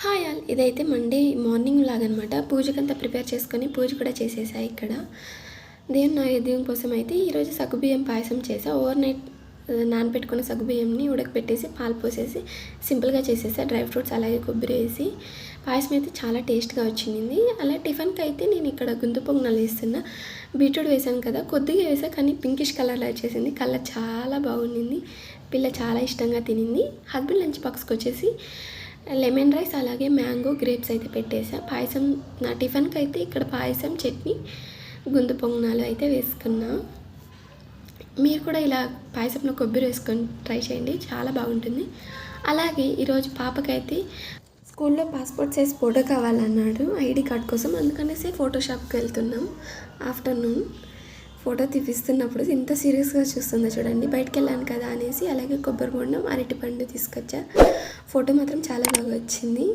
Hi all ఇదైతే Monday morning లాగనమాట. పూజకంతా prepare చేసుకొని పూజ కూడా చేసేసా ఇక్కడ. దేవుని నైవేద్యం కోసం అయితే ఈరోజు సగ్గుబియ్యం పాయసం చేసా. ఓవర్ నైట్ నానబెట్టుకున్న సగ్గుబియ్యంని ఉడకపెట్టేసి పాలు పోసేసి సింపుల్గా చేసేసా. డ్రై ఫ్రూట్స్ అలాగే కొబ్బరి వేసి పాయసం అయితే చాలా టేస్ట్గా వచ్చింది. అలా టిఫిన్కి అయితే నేను ఇక్కడ గుంత పొంగనాలు వేస్తున్నా. బీట్రూట్ వేసాను కదా, కొద్దిగా వేసా కానీ పింకిష్ కలర్లో వచ్చేసింది. కలర్ చాలా బాగుండింది. పిల్ల చాలా ఇష్టంగా తినింది. హస్బెండ్ లంచ్ బాక్స్కి వచ్చేసి లెమన్ రైస్ అలాగే మ్యాంగో గ్రేప్స్ అయితే పెట్టేసా. పాయసం నా టిఫిన్కి అయితే ఇక్కడ పాయసం చట్నీ గుంత పొంగనాలు అయితే వేసుకున్నా. మీరు కూడా ఇలా పాయసంలో కొబ్బరి వేసుకొని ట్రై చేయండి, చాలా బాగుంటుంది. అలాగే ఈరోజు పాపకైతే స్కూల్లో పాస్పోర్ట్ సైజ్ ఫోటో కావాలన్నాడు ఐడి కార్డ్ కోసం. అందుకనేసి ఫోటోషాప్కి వెళ్తున్నాం. ఆఫ్టర్నూన్ ఫోటో తీపిస్తున్నప్పుడు ఇంత సీరియస్గా చూస్తుందో చూడండి. బయటకు వెళ్ళాను కదా అనేసి అలాగే కొబ్బరి బొండం అరటిపండు తీసుకొచ్చా. ఫోటో మాత్రం చాలా బాగా వచ్చింది.